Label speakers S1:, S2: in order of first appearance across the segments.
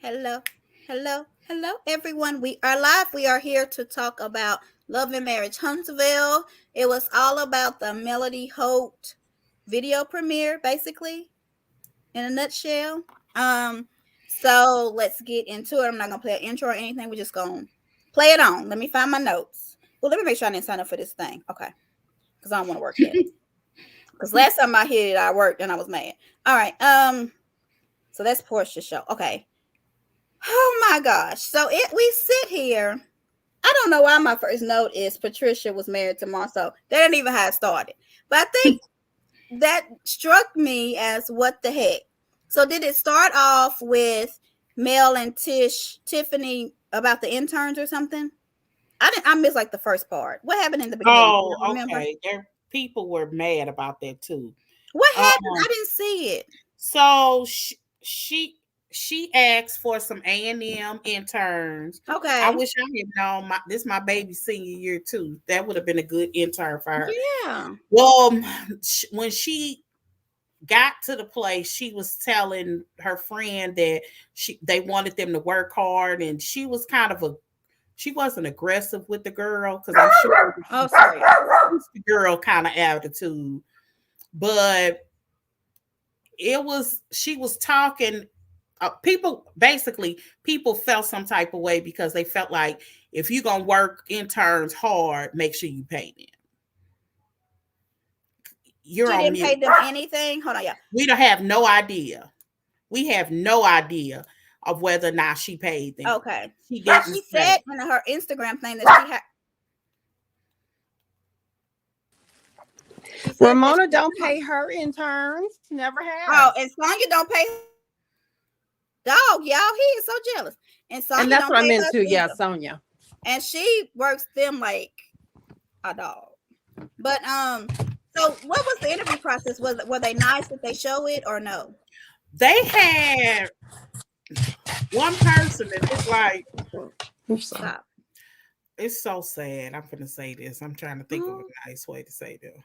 S1: Hello, hello, everyone. We are live. We are here to talk about Love and Marriage Huntsville. It was all about the Melody Holt video premiere, basically, in a nutshell. So let's get into it. I'm not gonna play an intro or anything. We're just gonna play it on. Let me find my notes. Well, let me make sure I didn't sign up for this thing. Okay, because I don't want to work yet. Because last time I hit it, I worked and I was mad. All right. So that's Portia's show. Okay. Oh my gosh. So we sit here. I don't know why my first note is Patricia was married to Marcel. That ain't even how it started. But I think that struck me as what the heck. So did it start off with Mel and Tiffany about the interns or something? I missed like the first part. What happened in the beginning?
S2: Oh,
S1: Remember?
S2: okay. People were mad about that too.
S1: What happened? I didn't see it.
S2: So she asked for some A&M interns.
S1: Okay.
S2: I wish I had known this is my baby senior year too. That would have been a good intern for her.
S1: Yeah.
S2: Well, when she got to the place, she was telling her friend that they wanted them to work hard, and she was she wasn't aggressive with the girl because I'm sure the girl kind of attitude, but she was talking. People felt some type of way because they felt like if you're gonna work interns hard, make sure you pay them.
S1: You didn't pay them anything? Hold on, yeah.
S2: We don't have no idea. We have no idea of whether or not she paid them.
S1: Okay. She said in her Instagram thing that she had.
S3: Ramona don't pay her interns. Never have.
S1: Oh, and Sonya don't pay. Dog, y'all, he is so jealous. And Sonya,
S3: and that's what I meant to. Yeah, Sonya.
S1: And she works them like a dog. But so what was the interview process? Were they nice? Did they show it or no?
S2: They had one person that it's like,
S1: Stop.
S2: It's so sad. I'm gonna say this. I'm trying to think of a nice way to say this.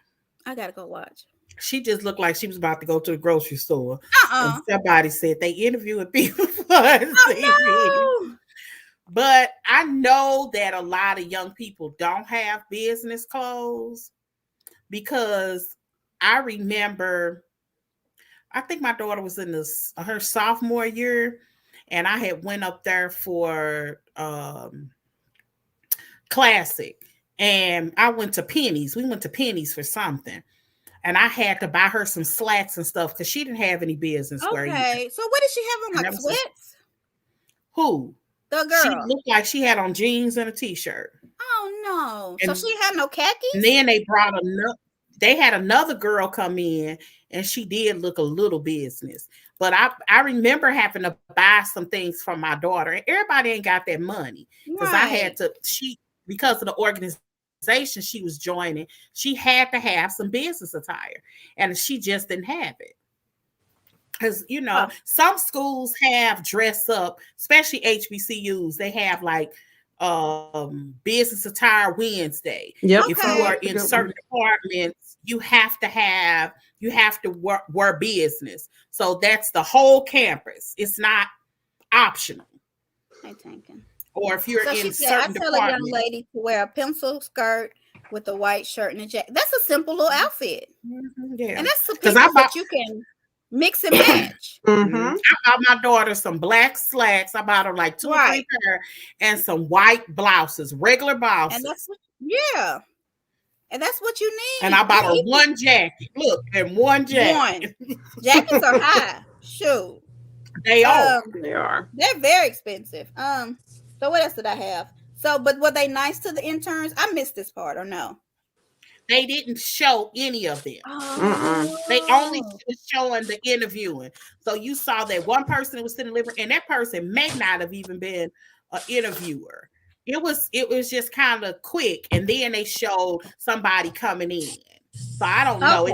S1: I gotta go watch.
S2: She just looked like she was about to go to the grocery store. And somebody said they interviewing people for TV. But I know that a lot of young people don't have business clothes because I remember, I think my daughter was in her sophomore year, and I had went up there for Classic, and I went to Penny's. We went to Penny's for something. And I had to buy her some slacks and stuff because she didn't have any business wearing.
S1: Okay, so what did she have on, like sweats?
S2: Who?
S1: The girl.
S2: She looked like she had on jeans and a t-shirt.
S1: Oh no! And so she had no khakis.
S2: And then they had another girl come in, and she did look a little business. But I remember having to buy some things from my daughter, and everybody ain't got that money because I had to. Because of the organization she was joining, she had to have some business attire, and she just didn't have it. Because some schools have dress up, especially HBCUs. They have like business attire Wednesday.
S3: Yep.
S2: If you are in certain departments, you have to wear business. So that's the whole campus. It's not optional.
S1: Hey, thinking.
S2: Or if you're in certain departments. I tell a young
S1: lady to wear a pencil skirt with a white shirt and a jacket. That's a simple little outfit. Mm-hmm, yeah. And that's because that you can mix and match.
S2: Mm-hmm. I bought my daughter some black slacks. I bought her like 2 or 3 pair and some white blouses, regular blouses.
S1: And that's and that's what you need.
S2: And I bought her one jacket. Look, and one jacket.
S1: Jackets are high. Shoot.
S2: They are.
S1: They're very expensive. So what else did I have? So, but were they nice to the interns? I missed this part, or no?
S2: They didn't show any of them. They only was showing the interviewing. So you saw that one person was sitting living, and that person may not have even been an interviewer. It was just kind of quick, and then they showed somebody coming in. So I don't know.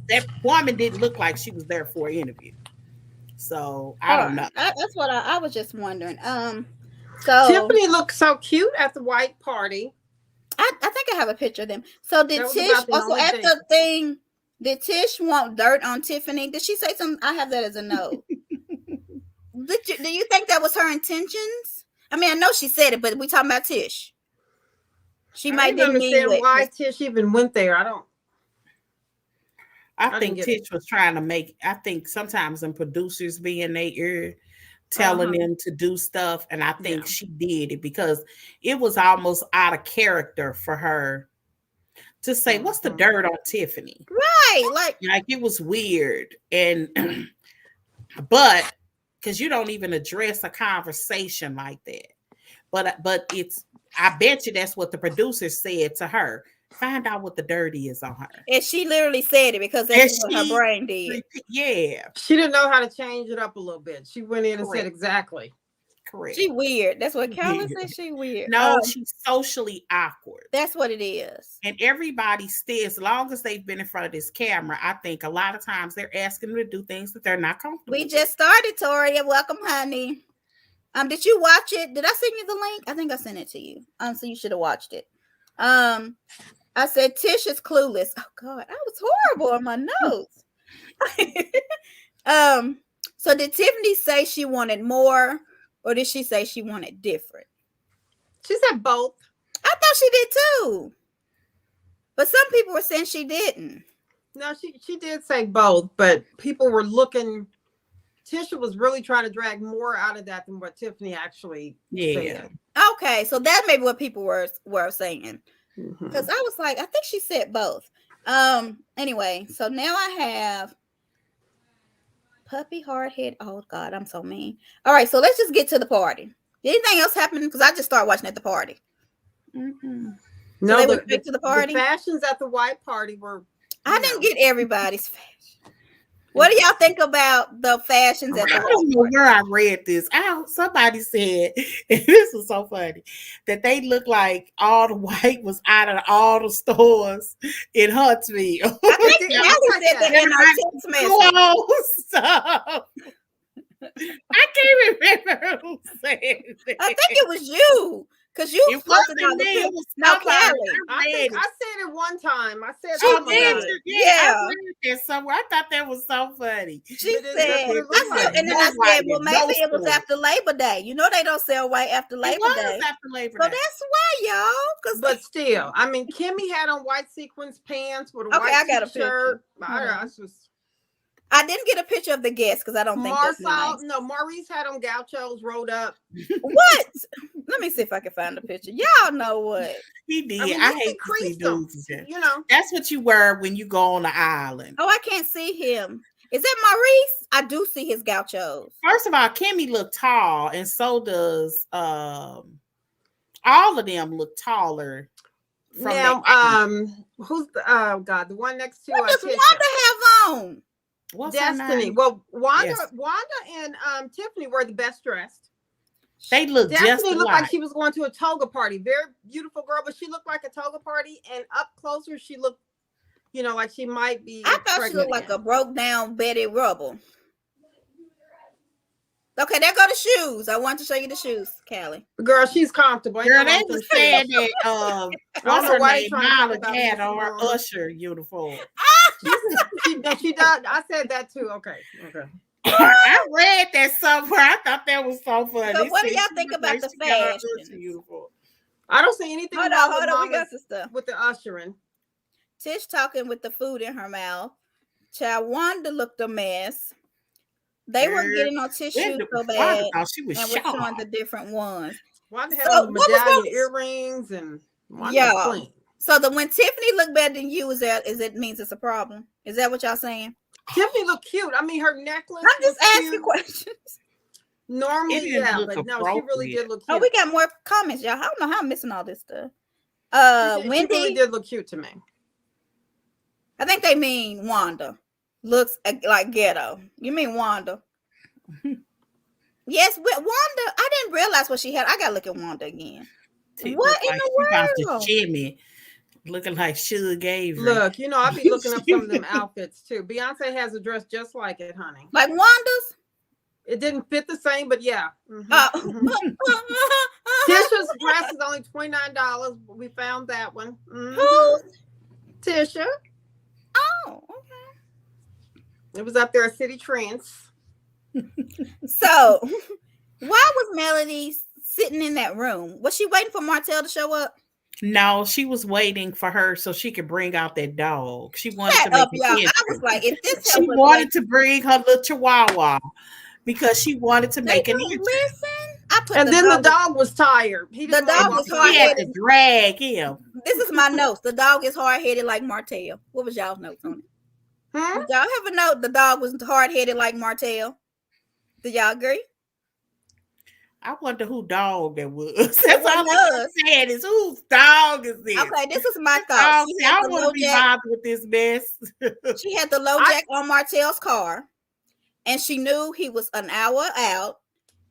S2: That woman didn't look like she was there for an interview. So I don't know.
S1: That's what I was just wondering. So
S3: Tiffany looked so cute at the white party.
S1: I think I have a picture of them. So did Tish also at the thing? Did Tish want dirt on Tiffany? Did she say something? I have that as a note. Do you think that was her intentions? I mean, I know she said it, but we talking about Tish. She might
S3: didn't
S1: didn't mean
S3: understand why Tish even went there.
S2: I think Tish was trying to make. I think sometimes when producers be in their ear telling them to do stuff, and I think she did it because it was almost out of character for her to say, "What's the dirt on Tiffany?"
S1: Right,
S2: like it was weird, and but because you don't even address a conversation like that. But it's, I bet you that's what the producer said to her. Find out what the dirt is on her.
S1: And she literally said it because that's what her brain did.
S2: Yeah.
S3: She didn't know how to change it up a little bit. She went in and said exactly.
S2: Correct.
S1: She weird. That's what Carla said. She weird.
S2: No, she's socially awkward.
S1: That's what it is.
S2: And everybody still, as long as they've been in front of this camera, I think a lot of times they're asking them to do things that they're not comfortable
S1: with. Just started, Toria. Welcome, honey. Did you watch it? Did I send you the link? I think I sent it to you. So you should have watched it. I said Tish is clueless. Oh God, I was horrible on my notes. So did Tiffany say she wanted more, or did she say she wanted different?
S3: She said both.
S1: I thought she did too. But some people were saying she didn't.
S3: No, she did say both, but people were looking. Tisha was really trying to drag more out of that than what Tiffany actually said.
S1: Okay, so that may be what people were saying. Because I was like, I think she said both. Anyway, so now I have puppy hardhead. Oh God, I'm so mean. All right, so let's just get to the party. Did anything else happen? Because I just started watching at the party.
S3: No,
S1: so they went back to the party.
S3: The fashions at the white party were.
S1: I didn't get everybody's fashion. What do y'all think about the fashions at the
S2: I don't know where I read this. Somebody said, and this was so funny, that they look like all the white was out of all the stores in Huntsville.
S1: I think Kelly said that in our text message.
S2: I can't remember who said it.
S1: I think it was you. Because you posted all the pictures. No, Kelly.
S3: I said it one time. I said
S1: she did.
S2: Yeah. I read that somewhere. I thought that was so funny.
S1: She said, and then I said, well, maybe it was after Labor Day. You know they don't sell white after Labor Day.
S2: After Labor
S1: Day. So that's why, y'all.
S3: But still, I mean, Kimmy had on white sequins pants with a white t-shirt. I didn't get a picture of the guest because I don't think that's nice. No, Maurice had on gauchos rolled up.
S1: What? Let me see if I can find a picture. Y'all know what
S2: he did. I hate to see dudes. You know, that's what you wear when you go on the island.
S1: Oh, I can't see him. Is that Maurice? I do see his gauchos.
S2: First of all, Kimmy looked tall, and so does all of them look taller.
S3: Now, who's the God? The one next to
S1: what does Wanda have on?
S2: What's
S3: Destiny. Well, Wanda and Tiffany were the best dressed.
S2: They looked
S3: Destiny looked like she was going to a toga party. Very beautiful girl, but she looked like a toga party. And up closer, she looked, like she might be.
S1: I thought she looked like a broke down Betty Rubble. Okay, there go the shoes. I want to show you the shoes, Callie.
S3: Girl, she's comfortable.
S2: Girl, they were saying that what's her name? Molly had on her Usher uniform.
S3: She does. I said that too. Okay.
S2: I read that somewhere. I thought that was so funny.
S1: So what do y'all think about the fashion?
S3: I don't see anything
S1: hold on. We got some stuff
S3: with the ushering.
S1: Tish talking with the food in her mouth. Child Wanda looked a mess. They were getting on Tish shoes so bad,
S2: she was
S1: and were showing the different ones.
S3: Wanda had on the medallion earrings and
S1: yeah. So when Tiffany looked better than you, is it means it's a problem? Is that what y'all saying?
S3: Tiffany looked cute. I mean, her necklace.
S1: I'm just asking questions.
S3: Normally, yeah, but no, she really did look cute.
S1: Oh, we got more comments, y'all. I don't know how I'm missing all this stuff. Wendy,
S3: she really did look cute to me.
S1: I think they mean Wanda. Looks like ghetto. You mean Wanda? Yes, with Wanda. I didn't realize what she had. I gotta look at Wanda again. What in the world?
S2: Jimmy, looking like Sugar Avery.
S3: Look, I'll be looking up some of them outfits too. Beyonce has a dress just like it, honey.
S1: Like Wanda's?
S3: It didn't fit the same, but yeah. Mm-hmm. Tisha's dress is only $29. We found that one.
S1: Who?
S3: Tisha.
S1: Oh, okay.
S3: It was up there at City Trends.
S1: So, why was Melody sitting in that room? Was she waiting for Martell to show up?
S2: No, she was waiting for her so she could bring out that dog. She wanted
S1: Shut
S2: to make
S1: up, y'all. I was like, if this
S2: she wanted to bring her little chihuahua because she wanted to make an entrance.
S1: Listen,
S3: and then the dog was tired.
S1: The dog was hard-headed.
S2: He had to drag him.
S1: This is my notes. The dog is hard-headed like Martell. What was y'all's notes on it? Did y'all have a note? The dog was hard-headed like Martell. Did y'all agree?
S2: I wonder who dog that was. That's all I'm saying is whose dog is this?
S1: Okay, this is my thought.
S2: I don't want to be bothered with this mess.
S1: She had the low jack on Martell's car, and she knew he was an hour out,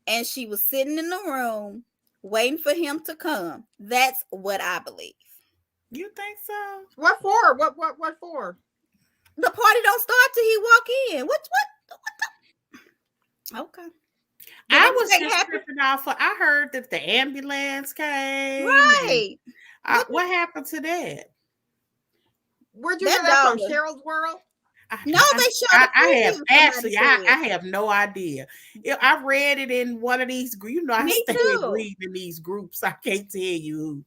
S1: and she was sitting in the room waiting for him to come. That's what I believe.
S2: You think so?
S3: What for? What for?
S1: The party don't start till he walk in. What the? Okay.
S2: I was just tripping off. I heard that the ambulance came.
S1: Right.
S2: What happened to that?
S3: Where'd you hear that from? Cheryl's World?
S1: No, they showed.
S2: I have no idea. I read it in one of these. I stay reading in these groups. I can't tell you.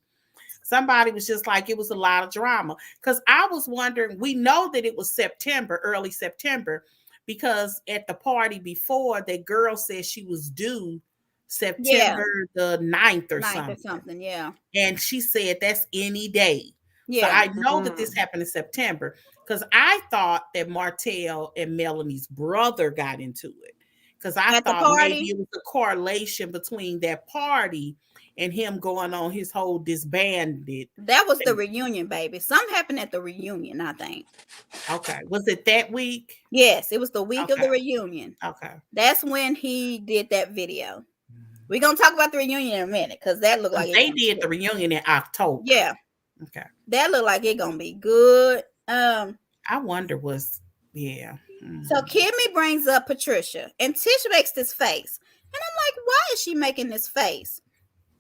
S2: Somebody was just like, it was a lot of drama. Because I was wondering, we know that it was September, early September, because at the party before, that girl said she was due September the 9th or something.
S1: Yeah.
S2: And she said that's any day. Yeah. So I know that this happened in September because I thought that Martell and Melanie's brother got into it. Because I thought maybe it was a correlation between that party and him going on his whole disbanded.
S1: That was the reunion, baby. Something happened at the reunion, I think.
S2: Okay. Was it that week?
S1: Yes, it was the week of the reunion.
S2: Okay.
S1: That's when he did that video. We're going to talk about the reunion in a minute because that looked like
S2: they did the reunion in October.
S1: Yeah.
S2: Okay.
S1: That looked like it going to be good.
S2: I wonder
S1: So Kimmy brings up Patricia and Tish makes this face. And I'm like, why is she making this face?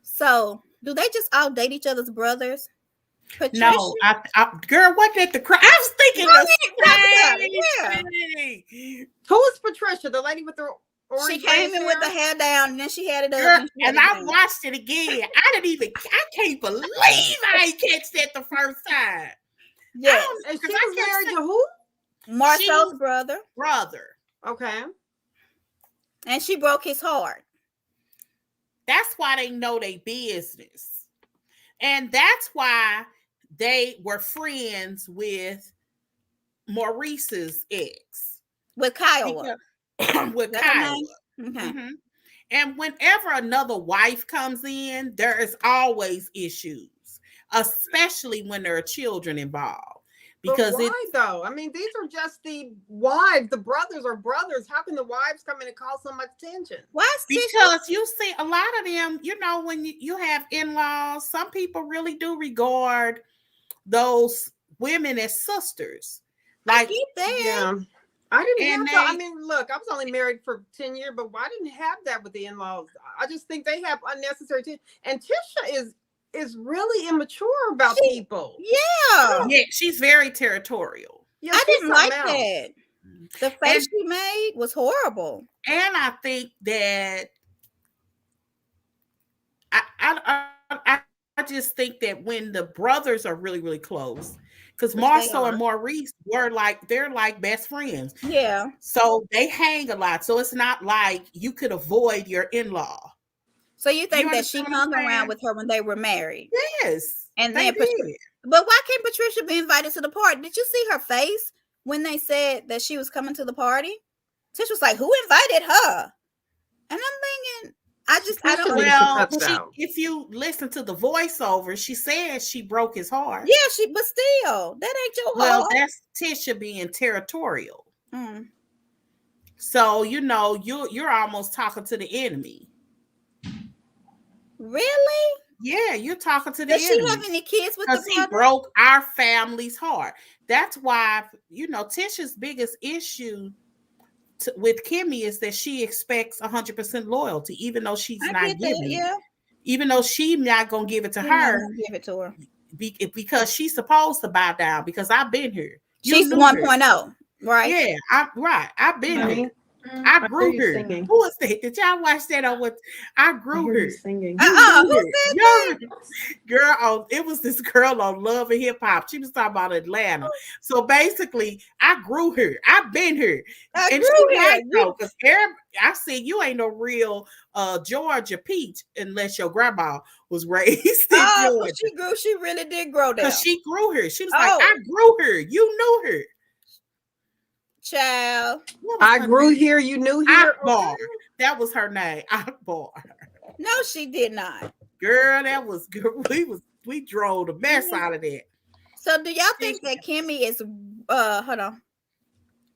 S1: So, do they just all date each other's brothers? Patricia?
S2: No, girl, what did the crowd? I was thinking the
S3: same. Who is Patricia? The lady with the orange
S1: She came in with the hair down, and then she had it up.
S2: Girl, and I watched it again. I can't believe I ain't catch that the first time.
S1: Yes.
S3: And she was married to who?
S1: Marcel's brother.
S3: Okay.
S1: And she broke his heart.
S2: That's why they know their business. And that's why they were friends with Maurice's ex.
S1: With Kyle.
S2: With Kyle. Mm-hmm. And whenever another wife comes in, there is always issues, especially when there are children involved.
S3: Because but why though? I mean, these are just the wives. The brothers are brothers. How can the wives come in and cause so much tension?
S1: Why?
S2: Because you see, a lot of them, when you have in-laws, some people really do regard those women as sisters. Like
S1: yeah.
S3: I didn't have that. I mean, look, I was only married for 10 years, but why didn't have that with the in-laws? I just think they have unnecessary tension. And Tisha is really immature about people.
S1: Yeah.
S2: Yeah, she's very territorial.
S1: Yeah, I didn't like that. The face she made was horrible.
S2: And I think that I just think that when the brothers are really, really close, because Marceau and Maurice they're like best friends.
S1: Yeah.
S2: So they hang a lot. So it's not like you could avoid your in-law.
S1: So you think that she hung around with her when they were married?
S2: Yes.
S1: And then but why can't Patricia be invited to the party? Did you see her face when they said that she was coming to the party? Tish was like, who invited her? And I'm thinking, I don't
S2: know. If you listen to the voiceover, she said she broke his heart.
S1: Yeah, but still, that ain't your heart.
S2: That's Tisha being territorial. So, you're almost talking to the enemy.
S1: Really?
S2: Yeah, you're talking to the enemy.
S1: Does she have any kids with the brother?
S2: Because he broke our family's heart. That's why, Tisha's biggest issue with Kimmy is that she expects 100% loyalty, even though she's not giving it. Even though she's not going to give it to her.
S1: Give it to her.
S2: Because she's supposed to bow down, because I've been here.
S1: She's 1.0, right?
S2: Yeah, I've been here. I grew her.
S3: Singing.
S2: Who was that? Did y'all watch that on what? I grew her.
S3: Singing.
S1: Who said that?
S2: Girl, it was this girl on Love and Hip Hop. She was talking about Atlanta. So basically, I grew her. I've been her. And she right though, because I said you ain't no real Georgia peach unless your grandma was raised in Georgia.
S1: She really did grow down.
S2: Because she grew her. She was like, I grew her. You knew her.
S1: Child.
S3: I grew here, you knew here.
S2: Akbar. That was her name. Akbar.
S1: No, she did not.
S2: Girl, that was good. We drove the mess out of that.
S1: So do y'all think that Kimmy is hold on.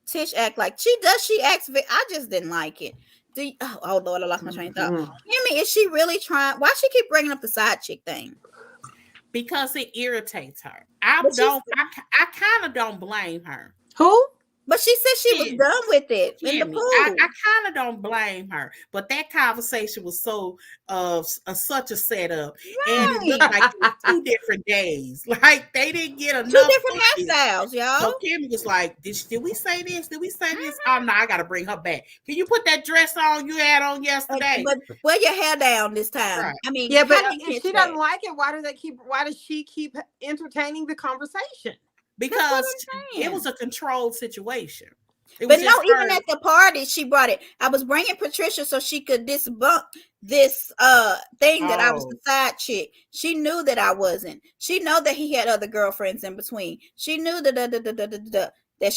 S1: Tish act like she acts I just didn't like it. Oh Lord, I lost my train of thought. Kimmy, is she really trying? Why she keep bringing up the side chick thing?
S2: Because it irritates her. I kind of don't blame her.
S3: Who?
S1: But she said she was done with it in the pool.
S2: I kind of don't blame her, but that conversation was so such a setup, and it looked like it was 2 different days. Like they didn't get enough.
S1: 2 different hairstyles, y'all.
S2: So Kim was like, "Did we say this? Did we say this? Oh no, I got to bring her back. Can you put that dress on you had on yesterday?
S1: But wear your hair down this time." Right. I mean,
S3: yeah, but if she doesn't like it, why does she keep entertaining the conversation?
S2: Because it was a controlled situation.
S1: But no, even at the party, she brought it. I was bringing Patricia so she could debunk this thing that I was the side chick. She knew that I wasn't. She knew that he had other girlfriends in between. She knew that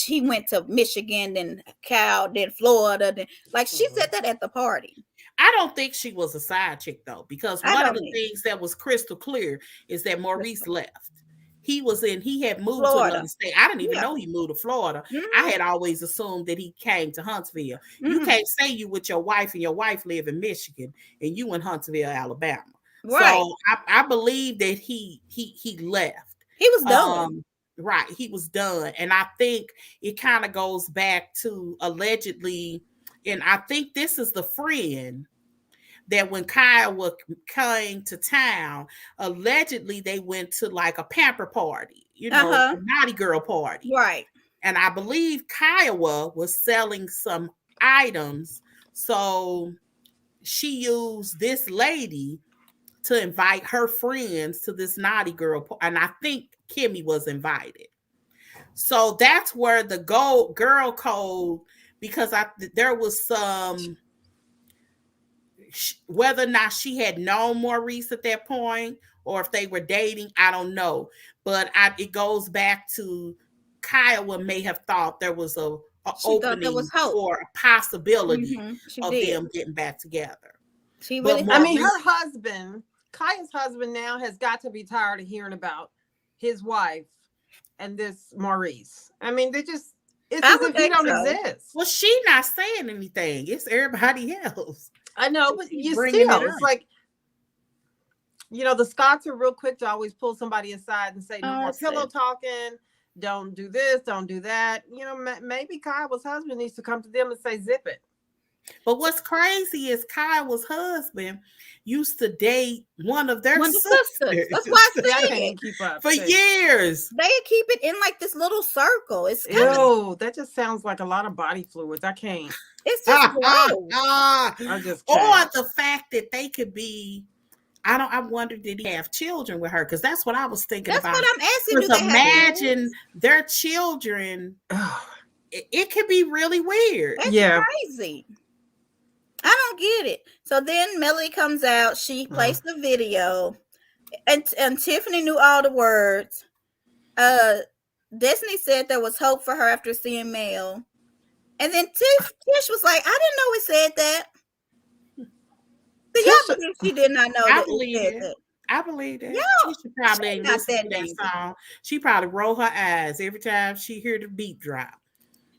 S1: he went to Michigan, then Cal, then Florida. Then, like she said that at the party.
S2: I don't think she was a side chick though, because one of the things that was crystal clear is that Maurice left. He had moved Florida. To another state. I didn't even know he moved to Florida. I had always assumed that he came to Huntsville. You can't say you with your wife and your wife live in Michigan and you in Huntsville, Alabama. Right. So I believe that he left.
S1: He was done.
S2: Right. He was done. And I think it kind of goes back to allegedly, and I think this is the friend that when Kyle came to town, allegedly they went to like a pamper party, a naughty girl party.
S1: Right.
S2: And I believe Kyle was selling some items. So she used this lady to invite her friends to this naughty girl party. And I think Kimmy was invited. So that's where the girl code, because there was some... whether or not she had known Maurice at that point or if they were dating, I don't know. But it goes back to Kyle may have thought there was a opening or a possibility of them getting back together.
S3: Her husband, Kaya's husband now has got to be tired of hearing about his wife and this Maurice. I mean, it's as if he don't exist.
S2: Well, she's not saying anything. It's everybody else.
S3: I know, but it's like, the Scots are real quick to always pull somebody aside and say, no more pillow talking, don't do this, don't do that. Maybe Kyle's husband needs to come to them and say, zip it.
S2: But what's crazy is Kyle's husband used to date one of their sisters.
S1: That's why I
S3: can't keep up
S2: for years.
S1: They keep it in like this little circle. It's
S3: that just sounds like a lot of body fluids. I can't.
S1: It's just
S3: I just
S2: can't. Or the fact that they could be. I wonder, did he have children with her? Because that's what I was thinking about.
S1: That's what I'm asking.
S2: Because imagine their children. It could be really weird.
S1: It's crazy. I don't get it. So then Melody comes out. She plays the video, and Tiffany knew all the words. Destiny said there was hope for her after seeing Mel, and then Tish was like, "I didn't know it said that." So y'all believe she did not know that it said that.
S2: I believe that. She probably ain't listening to that song. She probably roll her eyes every time she hear the beat drop.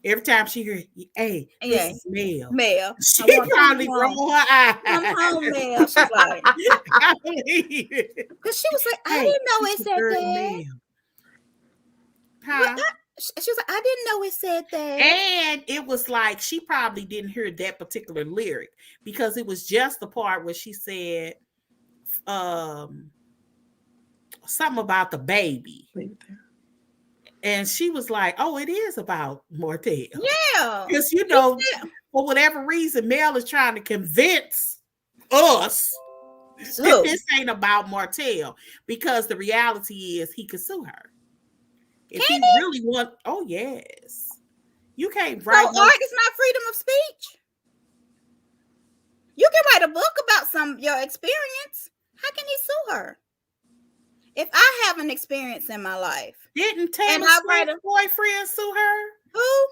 S2: Every time she hears, hey, this is Mel.
S1: Mel.
S2: She probably roll her eyes.
S1: Come home, Mel. She's like,
S2: I believe it.
S1: Because she was like, I didn't know it said that.
S2: Huh?
S1: She was like, I didn't know it said that.
S2: And it was like, she probably didn't hear that particular lyric because it was just the part where she said something about the baby. And she was like, oh, it is about Mortel.
S1: Yeah.
S2: Because, for whatever reason, Mel is trying to convince us that this ain't about Martell, because the reality is he could sue her. If he really want, oh yes. You can't write.
S1: So art is not freedom of speech. You can write a book about your experience. How can he sue her? If I have an experience in my life,
S2: didn't Taylor Swift's boyfriend sue her?
S1: Who?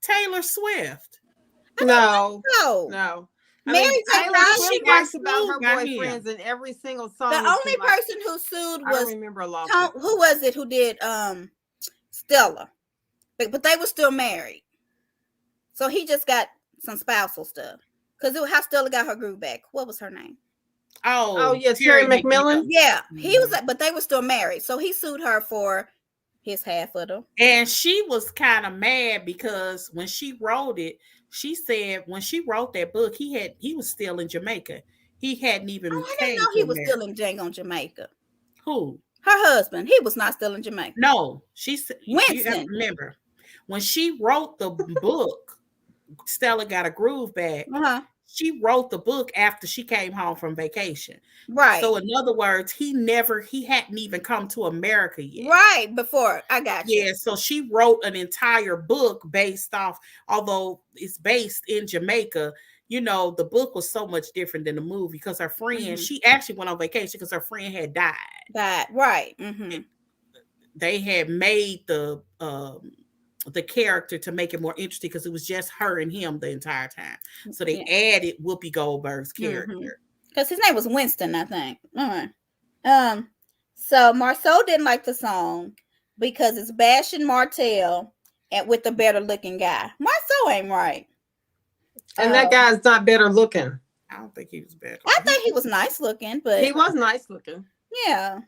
S2: Taylor Swift.
S3: No.
S1: Mary
S3: Taylor Swift writes about her boyfriends in every single song.
S1: The only person who sued was,
S3: I don't remember a lot.
S1: Who was it who did Stella? But they were still married. So he just got some spousal stuff. Because how Stella got her groove back. What was her name?
S3: Oh yeah, Terry McMillan.
S1: Yeah, he was, but they were still married. So he sued her for his half of them.
S2: And she was kind of mad because when she wrote it, she said when she wrote that book, he was still in Jamaica. He hadn't even.
S1: Oh, I didn't know he was still in Jamaica.
S2: Who?
S1: Her husband. He was not still in Jamaica.
S2: No, she said.
S1: Winston.
S2: Remember, when she wrote the book, Stella Got a Groove Back. She wrote the book after she came home from vacation.
S1: Right.
S2: So in other words, he hadn't even come to America yet.
S1: Right. Before. I got you.
S2: Yeah. So she wrote an entire book based off, although it's based in Jamaica, the book was so much different than the movie because her friend, she actually went on vacation because her friend had died.
S1: Right.
S2: They had made the character to make it more interesting because it was just her and him the entire time. So they added Whoopi Goldberg's character.
S1: Because his name was Winston, I think. All right. So Marceau didn't like the song because it's bashing Martell and with the better looking guy. Marceau ain't right.
S3: And that guy's not better looking.
S2: I don't think he was better.
S1: I think he was nice looking, but
S3: he was nice looking.
S1: Yeah.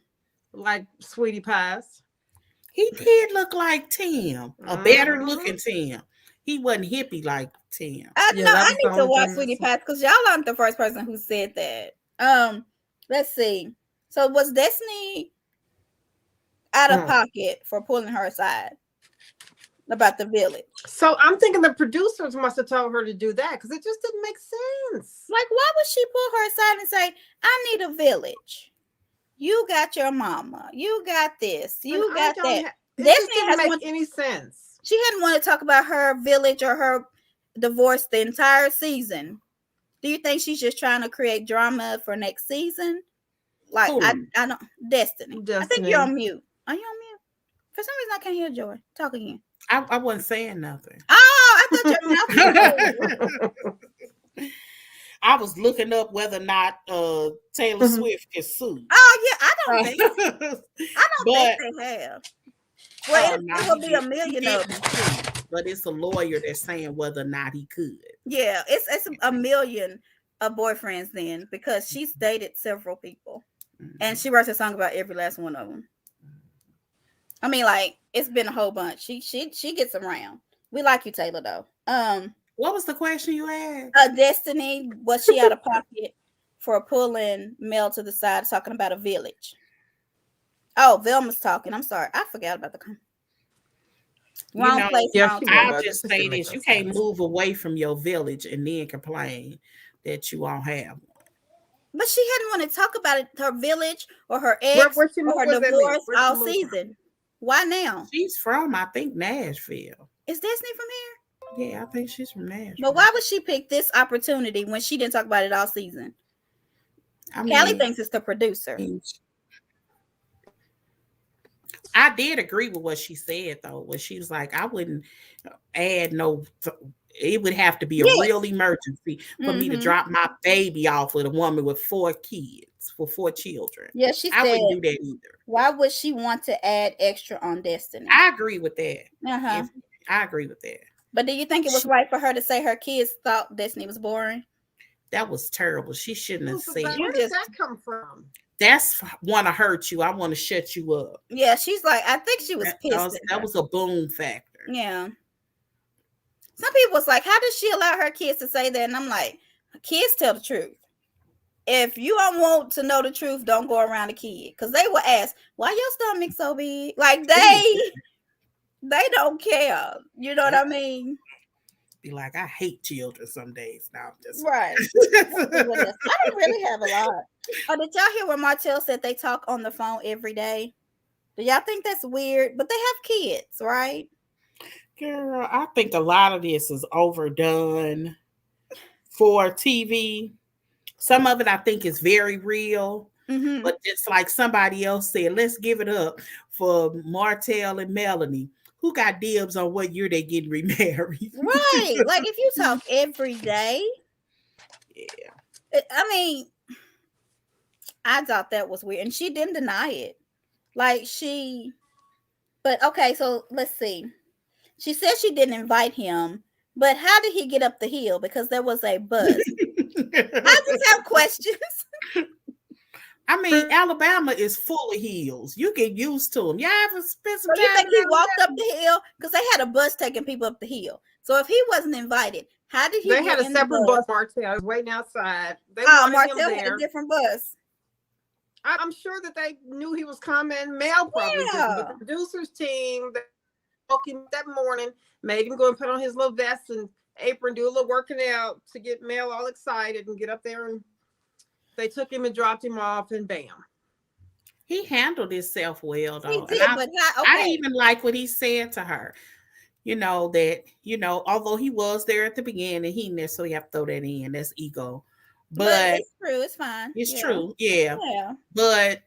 S3: Like Sweetie Pies.
S2: He did look like Tim, a better looking Tim. He wasn't hippie like Tim.
S1: I need to watch Sweetie Pie because y'all aren't the first person who said that. Let's see. So was Destiny out of pocket for pulling her aside about the village?
S3: So I'm thinking the producers must have told her to do that because it just didn't make sense.
S1: Like, why would she pull her aside and say, "I need a village"? You got your mama. You got this. You got that.
S3: Destiny didn't make any sense.
S1: She hadn't wanted to talk about her village or her divorce the entire season. Do you think she's just trying to create drama for next season? Like, I don't. Destiny. I think you're on mute. Are you on mute? For some reason, I can't hear Joy. Talk again.
S2: I wasn't saying nothing.
S1: Oh, I thought your mouth was
S2: I was looking up whether or not Taylor Swift can sue.
S1: Oh yeah, I don't think they have. Well, it will be a million of them.
S2: But it's a lawyer that's saying whether or not he could.
S1: Yeah, it's a million of boyfriends then because she's dated several people, and she writes a song about every last one of them. I mean, like it's been a whole bunch. She gets around. We like you, Taylor, though.
S2: What was the question you asked?
S1: Destiny, was she out of pocket for pulling Mel to the side talking about a village? Oh, Velma's talking. I'm sorry. I forgot about the wrong place.
S2: I'll just say this. You can't move away from your village and then complain that you won't have one.
S1: But she hadn't want to talk about it, her village or her ex or her divorce all season. Why now?
S2: She's from, I think, Nashville.
S1: Is Destiny from here?
S2: Yeah, I think she's from Nashville.
S1: But why would she pick this opportunity when she didn't talk about it all season? Callie thinks it's the producer.
S2: I did agree with what she said, though, when she was like, I wouldn't add it would have to be a real emergency for me to drop my baby off with a woman with 4 kids, with 4 children.
S1: Yeah, she said,
S2: I wouldn't do that either.
S1: Why would she want to add extra on Destiny?
S2: I agree with that. I agree with that.
S1: But do you think it was right for her to say her kids thought Destiny was boring?
S2: That was terrible. She shouldn't have said.
S3: Where did that come from?
S2: That's want to hurt you. I want to shut you up.
S1: Yeah, she's like, I think she was pissed.
S2: That was a boom factor.
S1: Yeah. Some people was like, how does she allow her kids to say that? And I'm like, kids tell the truth. If you don't want to know the truth, don't go around a kid. Because they will ask, why your stomach so big? Like they don't care. You know what I mean?
S2: be like, I hate children some days. Now I'm just
S1: right. I don't really have a lot. Oh, did y'all hear what Martell said? They talk on the phone every day. Do y'all think that's weird? But they have kids, right?
S2: Girl, I think a lot of this is overdone for TV. Some of it I think is very real.
S1: Mm-hmm.
S2: But it's like somebody else said, let's give it up for Martell and Melanie, who got dibs on what year they getting remarried.
S1: Right. Like if you talk every day.
S2: Yeah.
S1: I mean, I thought that was weird. And she didn't deny it. But okay, so let's see. She said she didn't invite him, but how did he get up the hill? Because there was a bus. I just have questions.
S2: I mean, Alabama is full of hills. You get used to them. Y'all ever spent some time?
S1: You think he walked up the hill? Because they had a bus taking people up the hill. So if he wasn't invited, how did he?
S3: They had a separate bus. Martell was waiting outside.
S1: Martell had a different bus.
S3: I'm sure that they knew he was coming. Mel probably did, but the producers team woke him that morning, made him go and put on his little vest and apron, do a little working out to get Mel all excited and get up there, and they took him and dropped him off, and bam.
S2: He handled himself well, though.
S1: He did,
S2: I even like what he said to her. That, although he was there at the beginning, he necessarily have to throw that in. That's ego. But
S1: it's true. It's fine.
S2: It's true. Yeah. But,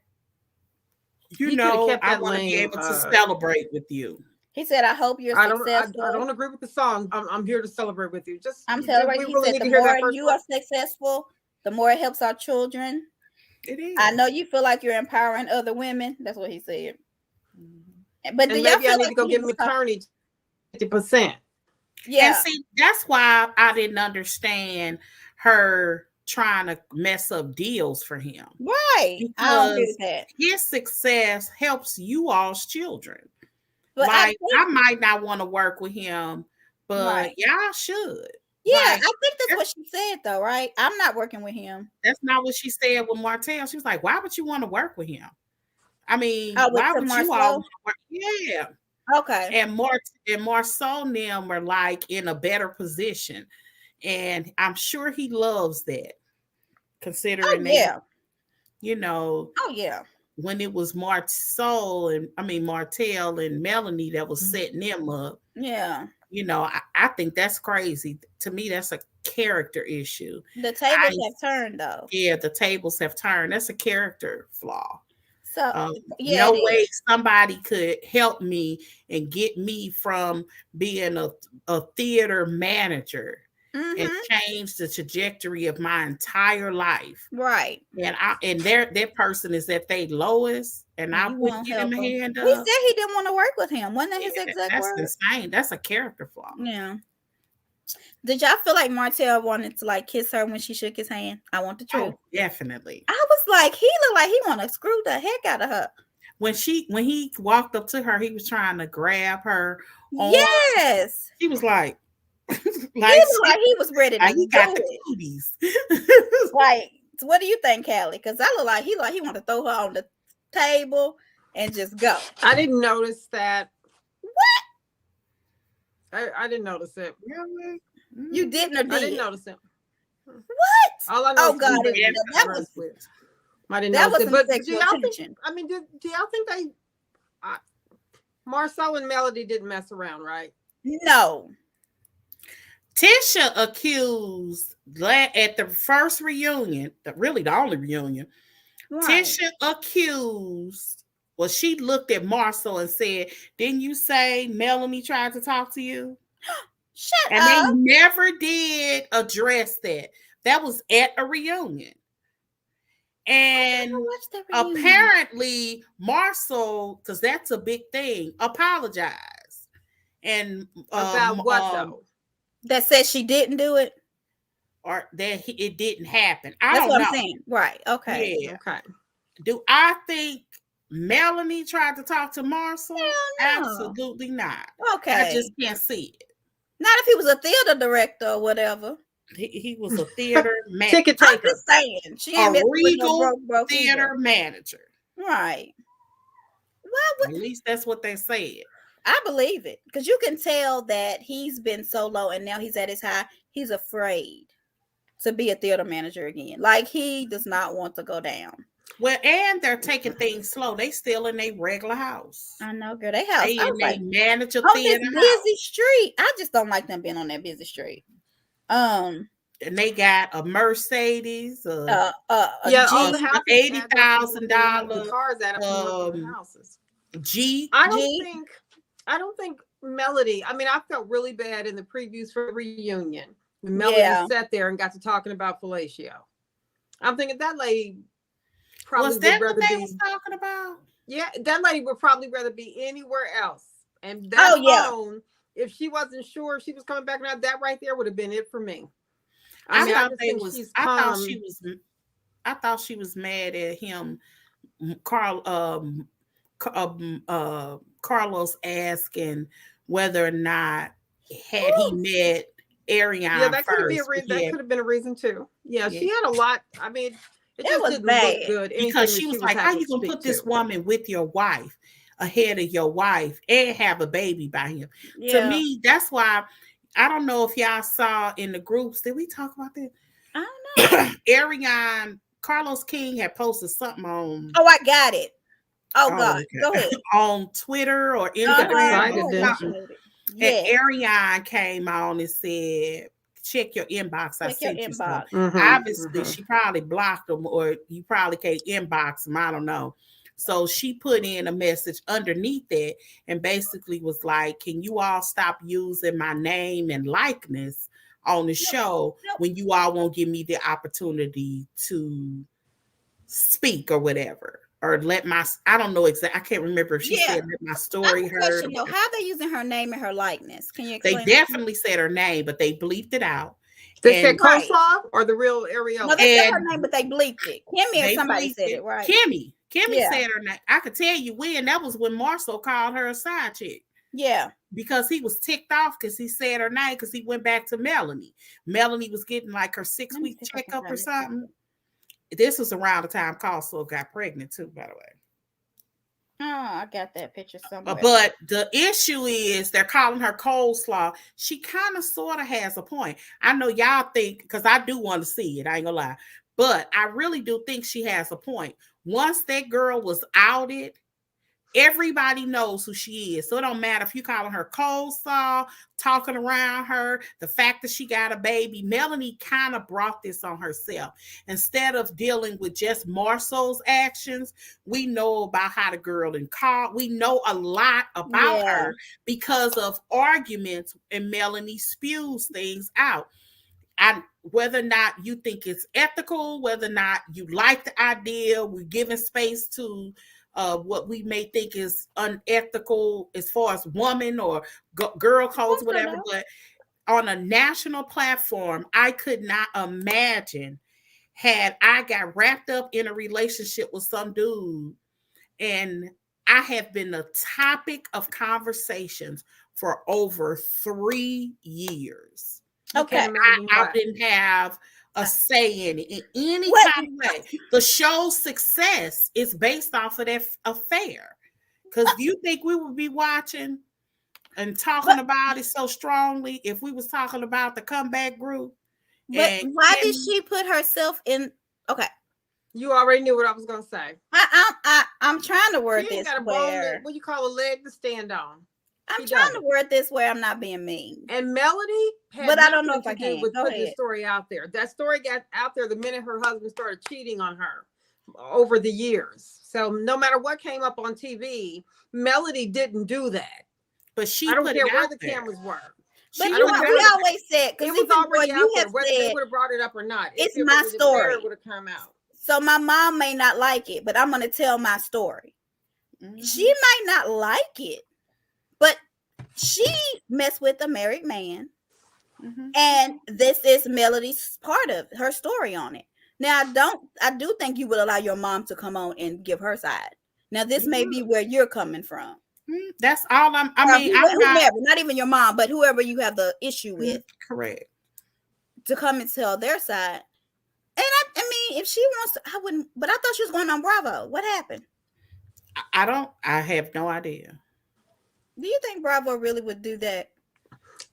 S2: I want to be able to celebrate with you.
S1: He said, I hope you're successful.
S3: I don't agree with the song. I'm here to celebrate with you.
S1: I'm celebrating. He said, the more you are successful, the more it helps our children.
S2: It is.
S1: I know you feel like you're empowering other women. That's what he said.
S3: Mm-hmm. But maybe I need to go get maternity 50%.
S2: Yeah. And see, that's why I didn't understand her trying to mess up deals for him.
S1: Right. I don't do that.
S2: His success helps you all's children. But I might not want to work with him, but y'all should.
S1: Yeah, I think that's what she said, though, right? I'm not working with him.
S2: That's not what she said with Martell. She was like, why would you want to work with him? I mean, why would you all want to work? Yeah.
S1: Okay.
S2: And Marceau and them are like in a better position. And I'm sure he loves that. Considering that, when it was Martell and Melanie that was setting them up.
S1: Yeah.
S2: I think that's crazy. To me, that's a character issue.
S1: The tables have turned, though.
S2: Yeah, the tables have turned. That's a character flaw.
S1: So,
S2: no way somebody could help me and get me from being a theater manager and change the trajectory of my entire life.
S1: Right.
S2: And that person is at their lowest, and I wouldn't give him a hand up.
S1: He said he didn't want to work with him. Wasn't that his exact word?
S2: That's insane. That's a character flaw.
S1: Yeah. Did y'all feel like Martell wanted to kiss her when she shook his hand? I want the truth.
S2: Oh, definitely.
S1: I was like, he looked like he want to screw the heck out of her.
S2: When he walked up to her, he was trying to grab her.
S1: Yes.
S2: He was like,
S1: he was ready to
S2: he got the cooties.
S1: What do you think, Callie? Because I look like he want to throw her on the table and just go.
S3: I didn't notice that. What? I didn't notice it.
S1: Really? You didn't or did?
S3: I didn't notice it.
S1: What?
S3: All I know
S1: God,
S3: that was weird. I didn't notice it. But do y'all think? I mean, do y'all think Marceau and Melody didn't mess around, right?
S1: No.
S2: Tisha accused at the first reunion, really the only reunion. Right. Tisha accused. Well, she looked at Marceau and said, "Didn't you say Melanie tried to talk to you?"
S1: Shut
S2: up. And they never did address that. That was at a reunion. And apparently Marceau, because that's a big thing, apologized. And
S3: about what though?
S1: That said she didn't do it?
S2: Or that it didn't happen.
S1: That's what I'm saying. Right. Okay.
S2: Yeah. Okay. Do I think Melanie tried to talk to Marceau? No. Absolutely not.
S1: Okay.
S2: I just can't see it.
S1: Not if he was a theater director or whatever.
S2: He was a theater manager.
S3: Ticket taker.
S1: I'm just saying. She ain't
S2: a regal theater manager.
S1: Right.
S2: At least that's what they said.
S1: I believe it because you can tell that he's been so low and now he's at his high. He's afraid to be a theater manager again. Like he does not want to go down.
S2: Well, and they're taking things slow. They still in their regular house.
S1: I know, girl. They house.
S2: They in their manager
S1: on
S2: theater
S1: this busy street. I just don't like them being on that busy street.
S2: And they got a Mercedes,
S3: all the houses,
S2: $80,000
S3: cars at houses.
S2: G.
S3: I don't think Melody. I mean, I felt really bad in the previews for the reunion when Melody sat there and got to talking about fellatio. I'm thinking that lady probably
S2: was that what they was talking about?
S3: Yeah, that lady would probably rather be anywhere else. And that phone, if she wasn't sure she was coming back, now that right there would have been it for me. I
S2: thought she was mad at him. Carlos asking whether or not had he met Ariane.
S3: Yeah, that could have been a reason too. Yeah, she had a lot. I mean, it just
S1: was
S3: didn't
S1: bad
S3: look good
S2: because she was like, "How you gonna put this woman with your wife ahead of your wife and have a baby by him?" Yeah. To me, that's why. I don't know if y'all saw in the groups. Did we talk about that?
S1: I don't know.
S2: Ariane, Carlos King had posted something on.
S1: Oh, I got it. Oh God, okay. Go ahead.
S2: On Twitter or Instagram. And Ariane came on and said, check your inbox. I sent you some. Obviously, she probably blocked them or you probably can't inbox them. I don't know. So she put in a message underneath that and basically was like, can you all stop using my name and likeness on the show when you all won't give me the opportunity to speak or whatever? Or let my, I don't know exactly. I can't remember if she said let my story heard.
S1: How are they using her name and her likeness? Can you explain?
S2: They definitely said her name, but they bleeped it out.
S3: They said Coleslaw or the real Ariel?
S1: No, they said her name, but they bleeped it. Kimmy or somebody said it, right?
S2: Kimmy said her name. I could tell you when. That was when Marcel called her a side chick.
S1: Yeah.
S2: Because he was ticked off because he said her name because he went back to Melanie. Melanie was getting like her 6-week checkup or something. This was around the time Coleslaw got pregnant too, by the way.
S1: Oh, I got that picture somewhere.
S2: But the issue is they're calling her Coleslaw. She kind of sort of has a point. I know y'all think, because I do want to see it, I ain't gonna lie. But I really do think she has a point. Once that girl was outed, everybody knows who she is. So it don't matter if you calling her Coleslaw, talking around her, the fact that she got a baby. Melanie kind of brought this on herself. Instead of dealing with just Marcel's actions, we know about how the girl in car. We know a lot about her because of arguments, and Melanie spews things out. Whether or not you think it's ethical, whether or not you like the idea, we're giving space to what we may think is unethical as far as woman or girl codes, whatever. But on a national platform, I could not imagine had I got wrapped up in a relationship with some dude and I have been the topic of conversations for over 3 years.
S1: Okay.
S2: I didn't have a say in it in any kind of way. The show's success is based off of that affair. Because do you think we would be watching and talking about it so strongly if we was talking about the comeback group?
S1: But why did she put herself in? Okay.
S3: You already knew what I was going to say.
S1: I'm trying to word this
S3: where what you call a leg to stand on.
S1: I'm trying to word this where I'm not being mean.
S3: And Melody,
S1: but I don't know if I can.
S3: With putting the story out there. That story got out there the minute her husband started cheating on her over the years. So no matter what came up on TV, Melody didn't do that.
S2: But she,
S3: I don't care where the cameras were.
S1: But we always said, because
S3: it was already out there, whether they would have brought it up or not.
S1: It's my story.
S3: It would have come out.
S1: So my mom may not like it, but I'm going to tell my story. Mm-hmm. She might not like it, but she messed with a married man. Mm-hmm. And this is Melody's part of her story on it. Now, I do think you would allow your mom to come on and give her side. Now, this may be where you're coming from.
S2: That's all I'm
S1: not even your mom, but whoever you have the issue with.
S2: Correct.
S1: To come and tell their side. And I mean, if she wants to, I wouldn't, but I thought she was going on Bravo. What happened?
S2: I have no idea.
S1: Do you think Bravo really would do that?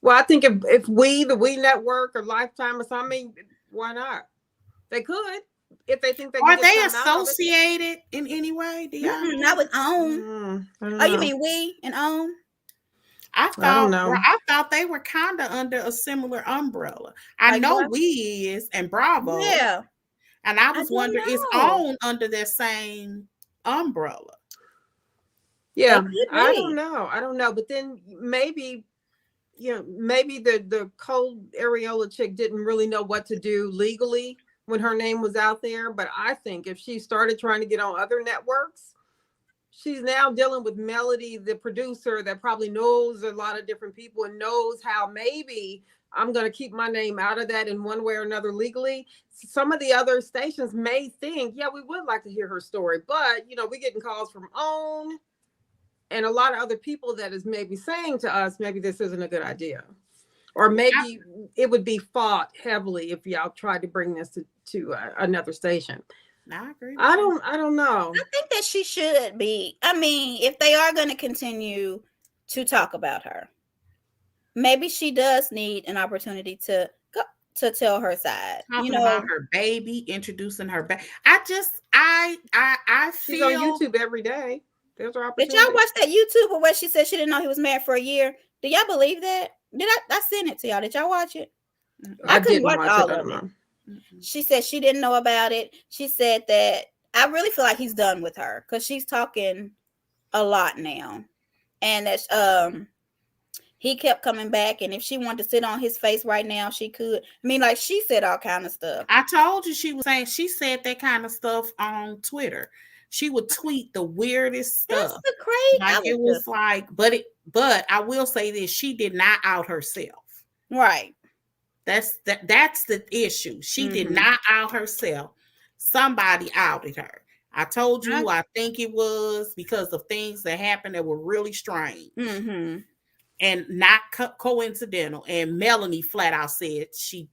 S3: Well, I think if the We Network or Lifetime or something, why not? They could. If they think they can
S2: Are
S3: get
S2: they
S3: something out of it.
S2: associated in any way? Do y'all know?
S1: Not with OWN. Oh, you mean We and OWN?
S2: I
S3: don't know.
S2: I thought they were kind of under a similar umbrella. I
S1: Like
S2: know
S1: what?
S2: We is and Bravo.
S1: Yeah.
S2: And I was wondering, is OWN under that same umbrella?
S3: Yeah, I don't know. But then maybe, maybe the cold areola chick didn't really know what to do legally when her name was out there. But I think if she started trying to get on other networks, she's now dealing with Melody, the producer, that probably knows a lot of different people and knows how maybe I'm going to keep my name out of that in one way or another legally. Some of the other stations may think, yeah, we would like to hear her story. But, we're getting calls from OWN and a lot of other people that is maybe saying to us, maybe this isn't a good idea. Or maybe it would be fought heavily if y'all tried to bring this to another station.
S2: I agree.
S3: I don't know.
S1: I think that she should be. I mean, if they are going to continue to talk about her, maybe she does need an opportunity to tell her side.
S2: Talking about her baby, introducing her baby. I
S3: she's on YouTube every day. There's her opportunity.
S1: Did y'all watch that YouTube where she said she didn't know he was married for a year? Do y'all believe that? I sent it to y'all? Did y'all watch it?
S3: I couldn't watch all of it.
S1: She said she didn't know about it. She said that I really feel like he's done with her because she's talking a lot now, and that he kept coming back, and if she wanted to sit on his face right now, she could. I mean, like, she said all kind of stuff.
S2: I told you she said that kind of stuff on Twitter. She would tweet the weirdest stuff.
S1: That's the crazy.
S2: Like it was like, but I will say this: she did not out herself.
S1: Right.
S2: That's the issue. She did not out herself. Somebody outed her. I told you. I think it was because of things that happened that were really strange and not coincidental. And Melanie flat out said she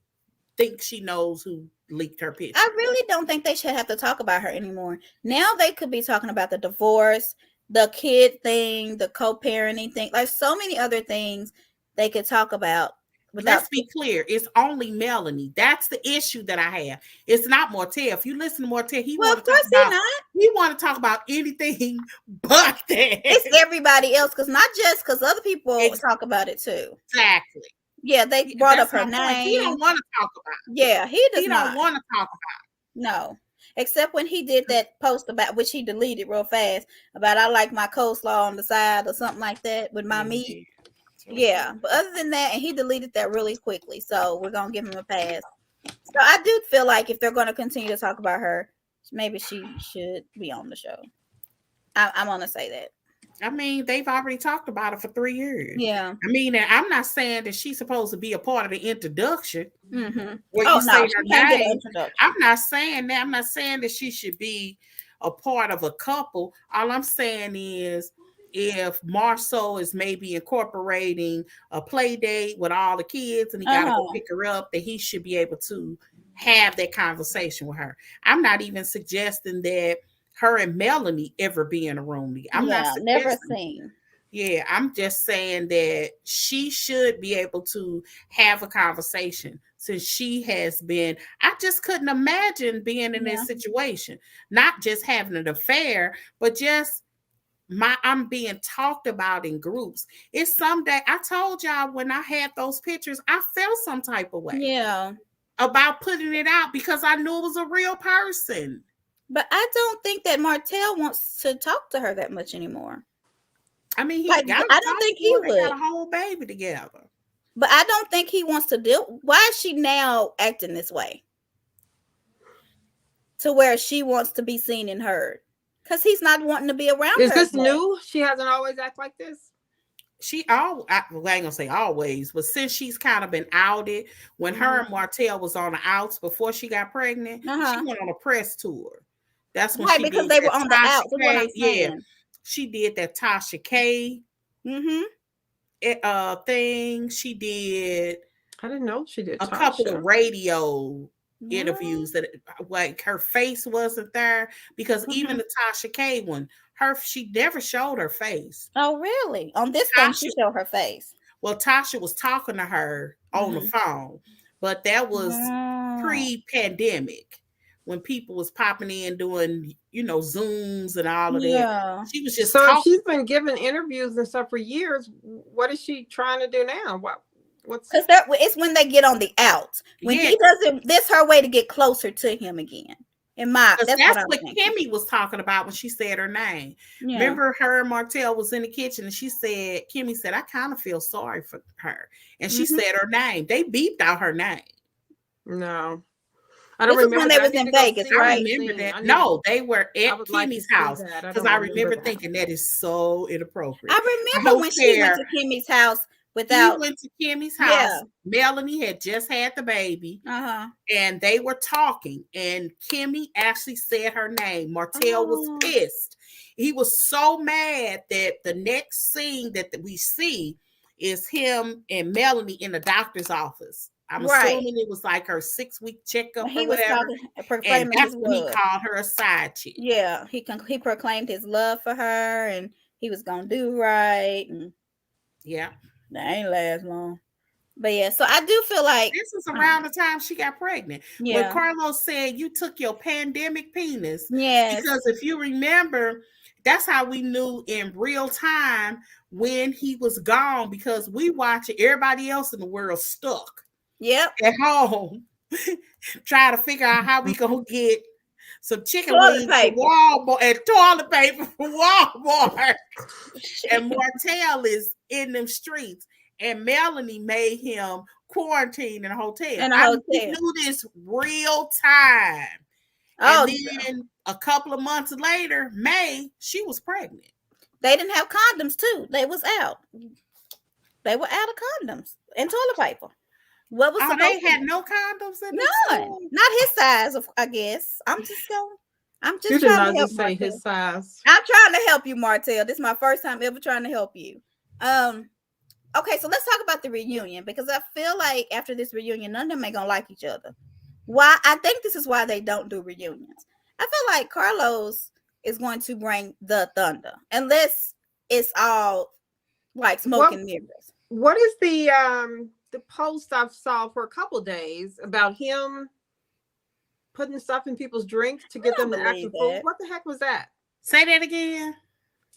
S2: thinks she knows who leaked her picture.
S1: I really don't think they should have to talk about her anymore. Now they could be talking about the divorce, the kid thing, the co-parenting thing, like so many other things they could talk about.
S2: Let's be clear. It's only Melanie. That's the issue that I have. It's not Martell. If you listen to Martell, he want to talk about anything but that.
S1: It's everybody else, because other people talk about it too.
S2: Exactly.
S1: Yeah, they brought up her name.
S2: He don't want to talk about it.
S1: Yeah, he
S2: don't want to talk about it.
S1: No. Except when he did that post about, which he deleted real fast, about I like my coleslaw on the side or something like that with my meat. Yeah, but other than that, and he deleted that really quickly, so we're gonna give him a pass. So I do feel like if they're going to continue to talk about her, maybe she should be on the show. I'm gonna say that.
S2: I mean, they've already talked about it for 3 years.
S1: Yeah.
S2: I mean, I'm not saying that she's supposed to be a part of the introduction.
S1: Where
S2: you say her name. I'm not saying that. I'm not saying that she should be a part of a couple. All I'm saying is, if Marceau is maybe incorporating a play date with all the kids and he got to go pick her up, that he should be able to have that conversation with her. I'm not even suggesting that her and Melanie ever be in a room. I'm not
S1: never seen.
S2: Yeah, I'm just saying that she should be able to have a conversation since she has been. I just couldn't imagine being in this situation, not just having an affair, but just I'm being talked about in groups. It's someday I told y'all when I had those pictures, I felt some type of way.
S1: Yeah.
S2: About putting it out because I knew it was a real person.
S1: But I don't think that Martell wants to talk to her that much anymore.
S2: I mean,
S1: I don't think he would.
S2: Got a whole baby together.
S1: But I don't think he wants to deal. Why is she now acting this way? To where she wants to be seen and heard. Because he's not wanting to be around her.
S3: Is this new? She hasn't always acted like this?
S2: I ain't gonna say always, but since she's kind of been outed, when her and Martell was on the outs before she got pregnant, she went on a press tour. That's when she
S1: because they were on the outs.
S2: Yeah, she did that Tasha K thing. She did.
S3: I didn't know she did
S2: a couple of radio interviews that like her face wasn't there, because even the Tasha K one, she never showed her face.
S1: Oh, really? On this one, she showed her face.
S2: Well, Tasha was talking to her on the phone, but that was pre-pandemic when people was popping in doing, Zooms and all of that. She was just
S3: talking. If she's been giving interviews and stuff for years, what is she trying to do now? Because
S1: it's when they get on the outs. When he doesn't, this her way to get closer to him again.
S2: That's what Kimmy was talking about when she said her name. Yeah. Remember, her and Martell was in the kitchen, and Kimmy said, I kind of feel sorry for her. And she said her name. They beeped out her name.
S3: No. I don't remember
S1: when they was in Vegas, right?
S2: I remember that. No, they were at Kimmy's house, because I remember thinking that is so inappropriate.
S1: I remember when she went to Kimmy's house. He
S2: went to Kimmy's house. Yeah. Melanie had just had the baby, and they were talking, and Kimmy actually said her name. Martell was pissed. He was so mad that the next scene that we see is him and Melanie in the doctor's office. I'm assuming it was like her 6-week checkup or whatever. And that's when he called her a side chick.
S1: Yeah, he proclaimed his love for her, and he was gonna do right. And
S2: yeah.
S1: That ain't last long. But yeah, so I do feel like
S2: this is around the time she got pregnant. Yeah. When Carlos said, you took your pandemic penis.
S1: Yes.
S2: Because if you remember, that's how we knew in real time when he was gone, because we watch everybody else in the world stuck.
S1: Yep.
S2: At home. Try to figure out how we gonna get some chicken wings from Walmart and toilet paper from Walmart. And Martell is in them streets, and Melanie made him quarantine in a hotel. We knew this real time. And then a couple of months later, May, she was pregnant.
S1: They didn't have condoms too. They was out. They were out of condoms and toilet paper. What was
S2: they had no condoms in
S1: none. Not his size, I guess. I'm just
S3: you
S1: trying to help
S3: say his size.
S1: I'm trying to help you, Martell. This is my first time ever trying to help you. Okay, so let's talk about the reunion, because I feel like after this reunion, none of them ain't gonna like each other. Why? I think this is why they don't do reunions. I feel like Carlos is going to bring the thunder, unless it's all like smoke and mirrors.
S3: What is the post I saw for a couple of days about him putting stuff in people's drinks to get them to act a fool? What the heck was that?
S2: Say that again.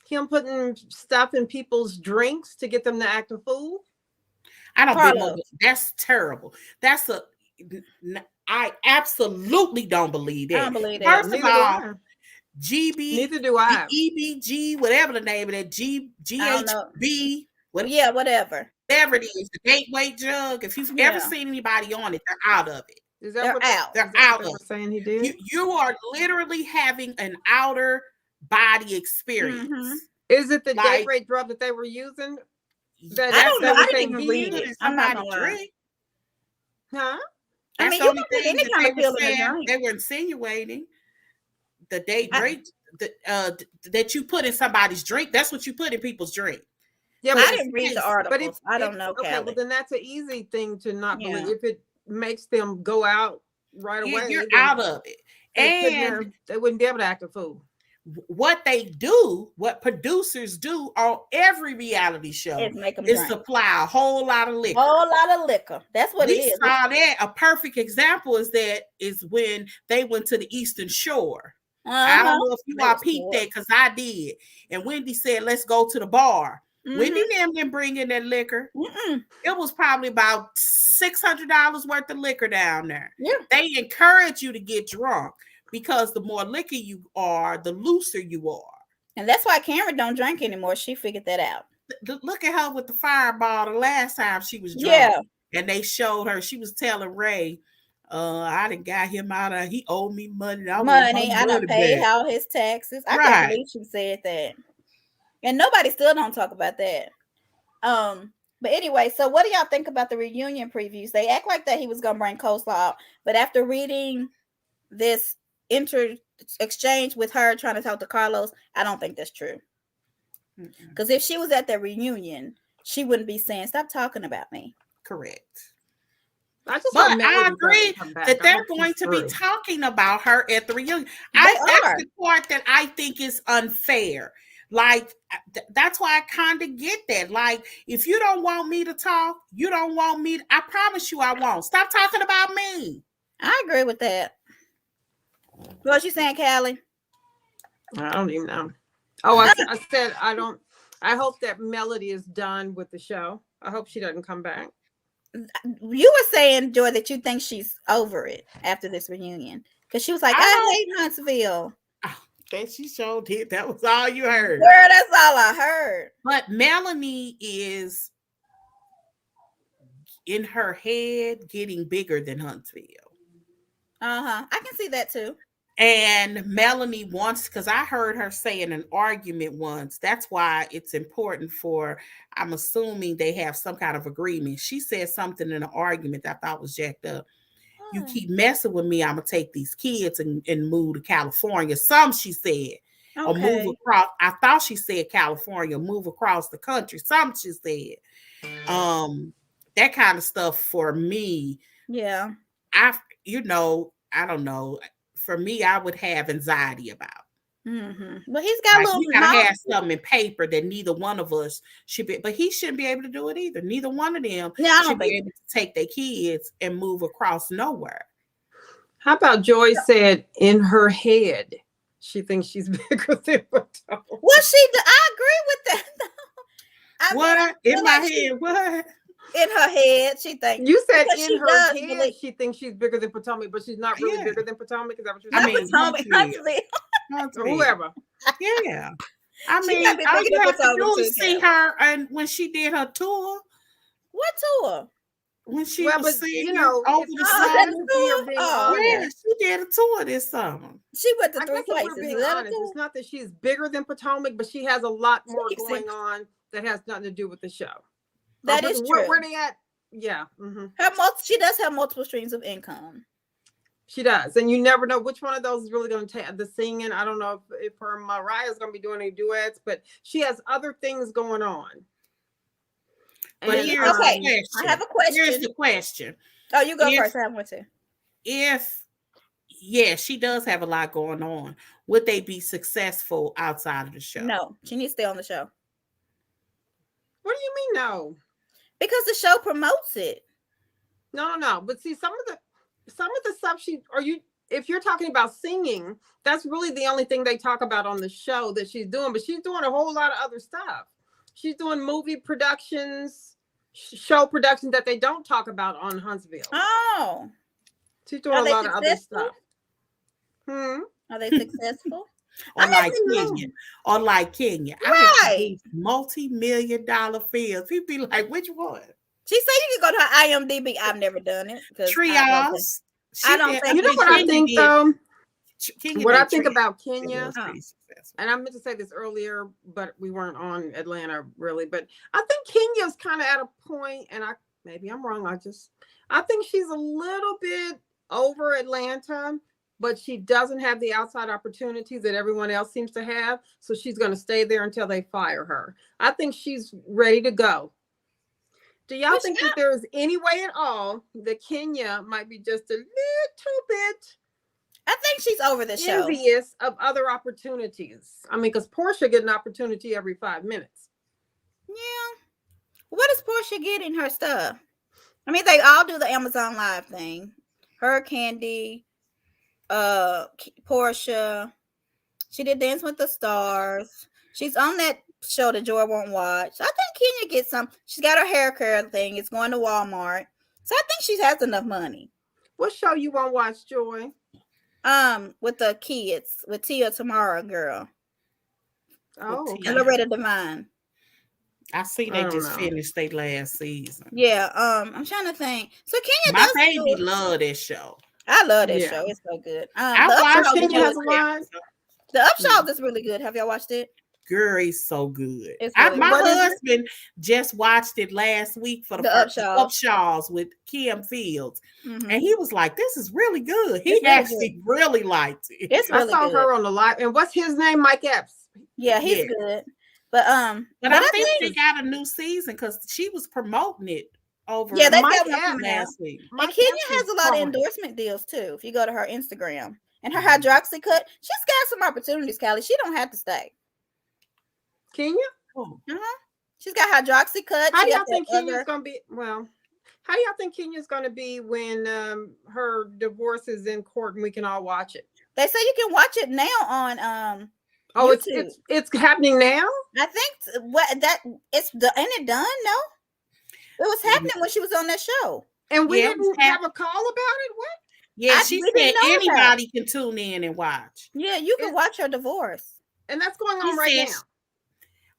S3: Him putting stuff in people's drinks to get them to act a fool?
S2: I don't believe that's terrible. I absolutely don't believe that.
S1: I don't believe that.
S2: First of all, GB,
S3: neither do I.
S2: EBG, whatever the name of that, GHB,
S1: whatever.
S2: Whatever it is, the gateway jug. If you've ever seen anybody on it, they're out of it.
S3: Is that what
S1: out?
S2: They're out of it.
S3: Saying he did.
S2: You are literally having an outer body experience. Mm-hmm.
S3: Is it the gateway drug that they were using?
S1: I don't know. I didn't even read it. I'm not gonna lie.
S3: Huh?
S2: That's the only thing that they were insinuating. The daybreak that you put in somebody's drink. That's what you put in people's drink.
S1: Yeah, but I didn't read the article. I don't know.
S3: Okay, well then that's an easy thing to not believe. If it makes them go out right away,
S2: you're out of it, and
S3: they wouldn't be able to act a fool.
S2: What they do, what producers do on every reality show is supply a whole lot of liquor.
S1: That's what it is.
S2: We saw that. A perfect example is when they went to the Eastern Shore. I don't know if you all peeped that, because I did. And Wendy said, let's go to the bar. Mm-hmm. Wendy didn't bring in that liquor. Mm-mm. It was probably about $600 worth of liquor down there.
S1: Yeah.
S2: They encourage you to get drunk, because the more liquor you are, the looser you are.
S1: And that's why Karen don't drink anymore. She figured that out.
S2: Look at her with the fireball the last time she was drunk.
S1: Yeah.
S2: And they showed her, she was telling Ray, I done got him out of, he owed me money.
S1: I done paid all his taxes. I can't believe she said that. And nobody still don't talk about that. But anyway, so what do y'all think about the reunion previews? They act like that he was going to bring coleslaw out. But after reading this exchange with her trying to talk to Carlos, I don't think that's true. Because if she was at the reunion, she wouldn't be saying, stop talking about me.
S2: Correct. I agree that they're going to be talking about her at the reunion. That's the part that I think is unfair. Like, that's why I kind of get that. Like, if you don't want me to talk, you don't want me. I promise you I won't. Stop talking about me.
S1: I agree with that. What you saying, Callie?
S3: I don't even know. Oh, I said I don't. I hope that Melody is done with the show. I hope she doesn't come back.
S1: You were saying, Joy, that you think she's over it after this reunion. Because she was like, I hate Huntsville.
S2: That she showed it. That was all you heard.
S1: Girl, that's all I heard.
S2: But Melanie is, in her head, getting bigger than Huntsville.
S1: I can see that too.
S2: And Melanie wants, because I heard her say in an argument once, that's why it's important I'm assuming they have some kind of agreement. She said something in an argument that I thought was jacked up. You keep messing with me, I'm going to take these kids and move to California. She said. Okay. Or move across. I thought she said California, move across the country. She said. That kind of stuff for me.
S1: Yeah.
S2: I don't know. For me, I would have anxiety about.
S1: But he's got
S2: he gotta have something in paper that neither one of us should be, but he shouldn't be able to do it either. Neither one of them should be able to take their kids and move across nowhere.
S3: How about Joy said in her head she thinks she's bigger than Potomac?
S1: Well, I agree with that.
S2: What in my head? What?
S1: In her head, she thinks.
S3: You said in her head she thinks she's bigger than Potomac, but she's not really bigger than Potomac. Is that what you're saying?
S1: Potomac,
S3: whoever.
S2: Yeah. I mean, all you have to do is see her, and when she did her tour.
S1: What tour?
S2: When she was singing over the summer. Yeah, she did a tour this summer.
S1: She went to 3 places.
S3: It's not that she's bigger than Potomac, but she has a lot more going on that has nothing to do with the show.
S1: That is true.
S3: Where they at? Yeah.
S1: She does have multiple streams of income.
S3: She does. And you never know which one of those is really going to take the singing. I don't know if her Mariah's going to be doing any duets, but she has other things going on.
S2: But here's the question.
S1: I have a question.
S2: Here's the question.
S1: Oh, you go first. I have one too.
S2: She does have a lot going on. Would they be successful outside of the show?
S1: No, she needs to stay on the show.
S3: What do you mean no?
S1: Because the show promotes it.
S3: No. But see, some of the stuff if you're talking about singing, that's really the only thing they talk about on the show that she's doing. But she's doing a whole lot of other stuff. She's doing movie productions, show productions that they don't talk about on Huntsville.
S1: Oh.
S3: She's doing a lot of other stuff.
S1: Are they successful?
S2: Like Kenya.
S1: Right.
S2: Multi-million-dollar films. People be like, which one?
S1: She said you can go to her IMDb. I've never done it.
S2: Trios.
S3: I don't think. You know what I think though? What I think about Kenya, and I meant to say this earlier, but we weren't on Atlanta really. But I think Kenya's kind of at a point, and maybe I'm wrong. I think she's a little bit over Atlanta, but she doesn't have the outside opportunities that everyone else seems to have. So she's going to stay there until they fire her. I think she's ready to go. Do y'all think that there's any way at all that Kenya might be just a little bit?
S1: I think she's over the show.
S3: Envious of other opportunities. I mean, because Portia get an opportunity every 5 minutes.
S1: Yeah. What does Portia get in her stuff? I mean, they all do the Amazon Live thing. Her, Candy, Portia. She did Dance with the Stars. She's on that show that Joy won't watch. I think Kenya gets some. She's got her hair care thing. It's going to Walmart. So I think she has enough money.
S3: What show you won't watch, Joy?
S1: With the kids, with Tia Tamara girl.
S3: Oh,
S1: and Loretta Devine.
S2: I see they just finished their last season.
S1: Yeah, I'm trying to think. So Kenya,
S2: my baby love this show.
S1: I love this show. It's so good. The Upshaws is really good. Have y'all watched it?
S2: Girl, it's so good. My husband just watched it last week for the Upshaws with Kim Fields. And he was like, this is really good. He actually really liked it.
S3: I saw her on the live. And what's his name? Mike Epps.
S1: Yeah, he's good. But
S2: I think they got a new season because she was promoting it over.
S1: Yeah, they
S3: Mike
S1: got one from
S2: last week.
S1: And Kenya has a lot of endorsement deals too. If you go to her Instagram and her hydroxy cut, she's got some opportunities, Callie. She don't have to stay.
S3: Kenya?
S2: Oh.
S1: She's got hydroxy cut.
S3: How do y'all think Kenya's gonna be? Well, how do y'all think Kenya's gonna be when her divorce is in court and we can all watch it?
S1: They say you can watch it now on
S3: Oh,
S1: YouTube.
S3: it's happening now?
S1: I think ain't it done? No. It was happening when she was on that show.
S3: And we didn't have a call about it? What?
S2: Yeah, she said anybody can tune in and watch.
S1: Yeah, you can watch her divorce.
S3: And that's going on right now.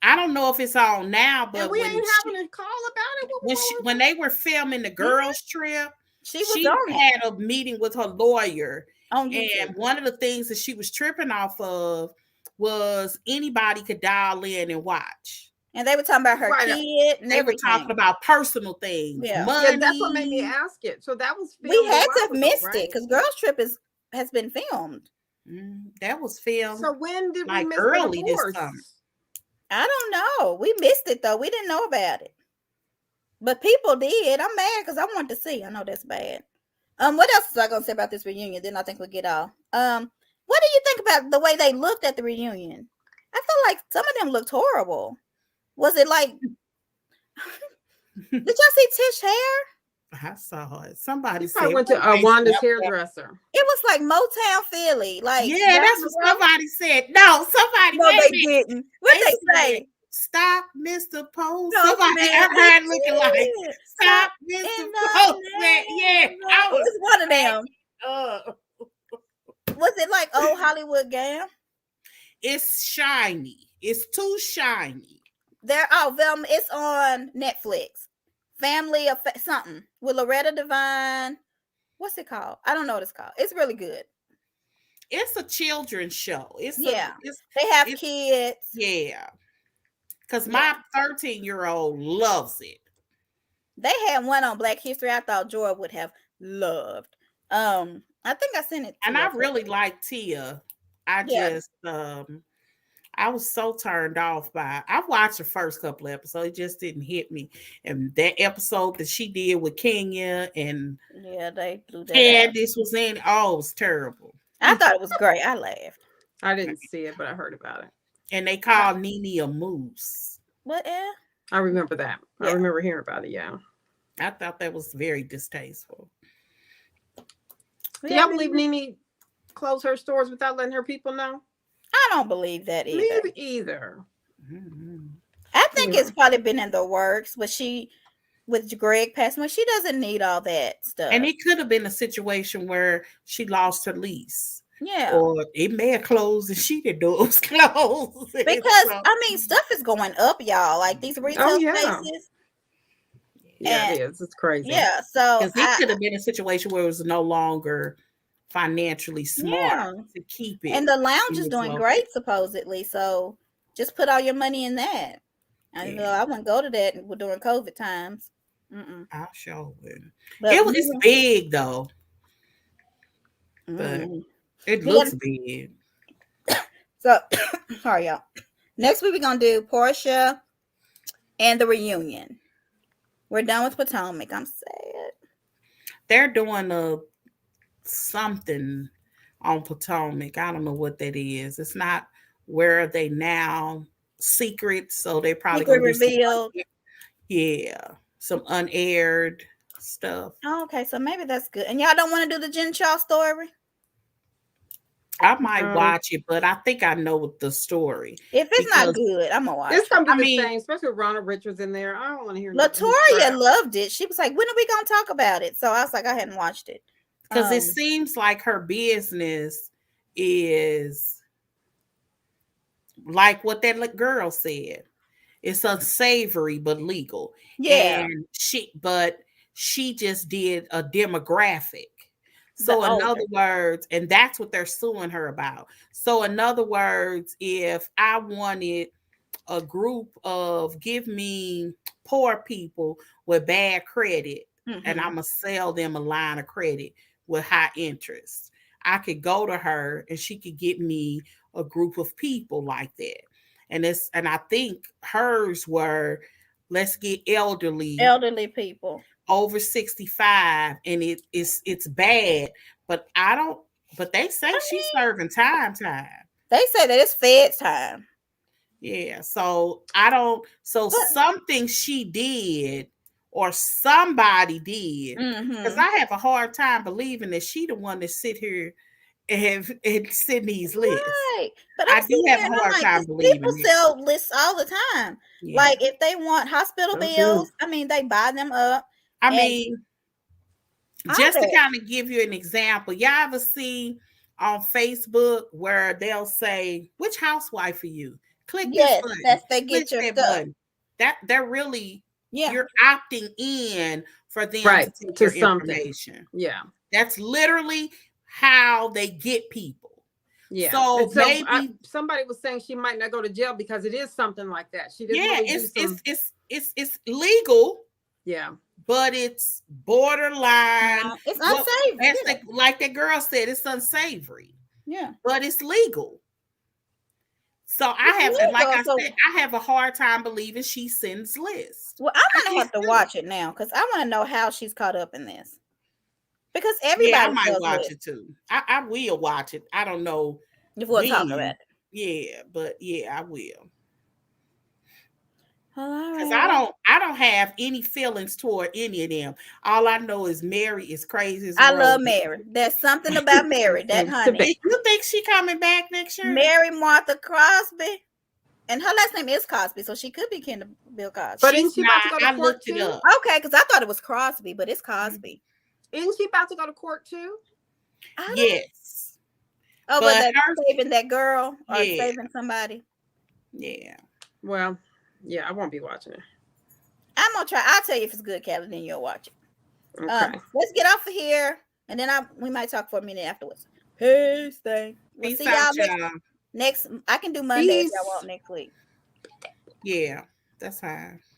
S2: I don't know if it's on now, but
S3: and we ain't having a call about it.
S2: When they were filming the girls' trip, she
S1: on
S2: had a meeting with her lawyer.
S1: And
S2: one of the things that she was tripping off of was anybody could dial in and watch.
S1: And they were talking about her kid and
S2: they were talking about personal things.
S1: Yeah.
S2: Money.
S3: Yeah, that's what made me ask it. So that was
S1: filmed. We had to have missed it because Girls Trip has been filmed.
S2: That was filmed.
S3: So when did we miss
S2: early
S3: the
S2: this summer?
S1: I don't know. We missed it though. We didn't know about it. But people did. I'm mad because I wanted to see. I know that's bad. What else was I gonna say about this reunion? Then I think we'll get off. What do you think about the way they looked at the reunion? I feel like some of them looked horrible. Was it like did y'all see Tish hair?
S2: I saw it. Somebody
S3: said went to Wanda's hairdresser.
S1: It was like Motown Philly. Like
S2: that's what somebody said. No, somebody
S1: they didn't. What they say?
S2: Stop, Mr. Post. Somebody I heard looking like stop, Mr. Post. Yeah,
S1: it was one of them. Was it like old Hollywood gown?
S2: It's shiny. It's too shiny.
S1: Velma, it's on Netflix. Family of something with Loretta Devine. What's it called? I don't know what it's called. It's really good.
S2: It's a children's show. They
S1: have kids.
S2: Yeah. Because my 13-year-old loves it.
S1: They had one on Black History I thought Joy would have loved. I think I sent it to
S2: and I really like Tia. I was so turned off by it. I watched the first couple of episodes. It just didn't hit me. And that episode that she did with Kenya and
S1: they blew that
S2: Candice was in. Oh, it was terrible.
S1: I thought it was great. I laughed.
S3: I didn't see it, but I heard about it.
S2: And they called Nene a moose.
S1: What?
S3: I remember that. Yeah. I remember hearing about it. Yeah.
S2: I thought that was very distasteful.
S3: Do y'all believe Nene closed her stores without letting her people know?
S1: I don't believe that either.
S3: Me either.
S2: Mm-hmm.
S1: I think it's probably been in the works, but with Greg passing away, she doesn't need all that stuff.
S2: And it could have been a situation where she lost her lease.
S1: Yeah.
S2: Or it may have closed and she didn't know it was closed.
S1: Because, stuff is going up, y'all. Like these retail spaces.
S3: Yeah, it is. It's crazy.
S1: Yeah, so
S2: because it could have been a situation where it was no longer financially smart to keep it.
S1: And the lounge is doing great, supposedly. So just put all your money in that. I know I wouldn't go to that during COVID times.
S2: I sure would. It was big though. But it looks big.
S1: So sorry, y'all. Next week we're gonna do Portia and the reunion. We're done with Potomac. I'm sad.
S2: They're doing something on Potomac. I don't know what that is. It's not Where Are They Now secret, so they probably
S1: gonna reveal.
S2: Some unaired stuff.
S1: Oh, okay, so maybe that's good. And y'all don't want to do the Jen Shaw story?
S2: I might watch it, but I think I know the story.
S1: If it's not good, I'm gonna watch it.
S3: It's gonna be the same, especially with Ronald Richards in there. I don't want to hear.
S1: Latoya loved it. She was like, "When are we gonna talk about it?" So I was like, "I hadn't watched it."
S2: Because it seems like her business is like what that girl said. It's unsavory but legal.
S1: Yeah.
S2: And she just did a demographic. So in other words, and that's what they're suing her about. So in other words, if I wanted a group of give me poor people with bad credit, and I'm going to sell them a line of credit with high interest, I could go to her and she could get me a group of people like that. And I think hers were, let's get elderly
S1: people
S2: over 65 and it's bad, but they say she's serving time.
S1: They say that it's Fed time.
S2: Yeah, so something she did or somebody did, because I have a hard time believing that she the one that sit here and send these lists.
S1: Right. But
S2: I do have a hard time believing
S1: people
S2: it.
S1: sell lists all the time. Yeah. Like if they want hospital bills, I mean, they buy them up.
S2: I mean, just to kind of give you an example, y'all ever see on Facebook where they'll say, which housewife are you? Click this button.
S1: That's they get your stuff.
S2: Button. That they're really you're opting in for them to take your information.
S3: Yeah.
S2: That's literally how they get people.
S3: Yeah.
S2: So maybe
S3: somebody was saying she might not go to jail because it is something like that. She didn't
S2: it's legal.
S3: Yeah.
S2: But it's borderline.
S1: It's unsavory.
S2: Like that girl said, it's unsavory.
S1: Yeah.
S2: But it's legal. So I have a hard time believing she sends lists.
S1: Well, I'm gonna have to watch it now because I want to know how she's caught up in this. Because everybody
S2: I might watch it too. I will watch it. I don't know
S1: if we'll talk about it.
S2: Yeah, but yeah, I will.
S1: Because
S2: I don't have any feelings toward any of them. All I know is Mary is crazy.
S1: I love Mary. There's something about Mary, that honey.
S2: You think she coming back next year?
S1: Mary Martha Crosby. And her last name is Cosby, so she could be kin to Bill Cosby.
S3: But isn't she about to go to court too?
S1: Okay, because I thought it was Crosby, but it's Cosby.
S3: Isn't she about to go to court too?
S2: Yes.
S1: Oh, but they're saving that girl or saving somebody.
S2: Yeah.
S3: Well, yeah, I won't be watching it.
S1: I'm gonna try. I'll tell you if it's good, Callie, then you'll watch it.
S3: Okay.
S1: Let's get off of here, and then we might talk for a minute afterwards. Peace, thing. We'll see y'all next. I can do Monday if y'all want next week.
S2: Yeah, that's fine.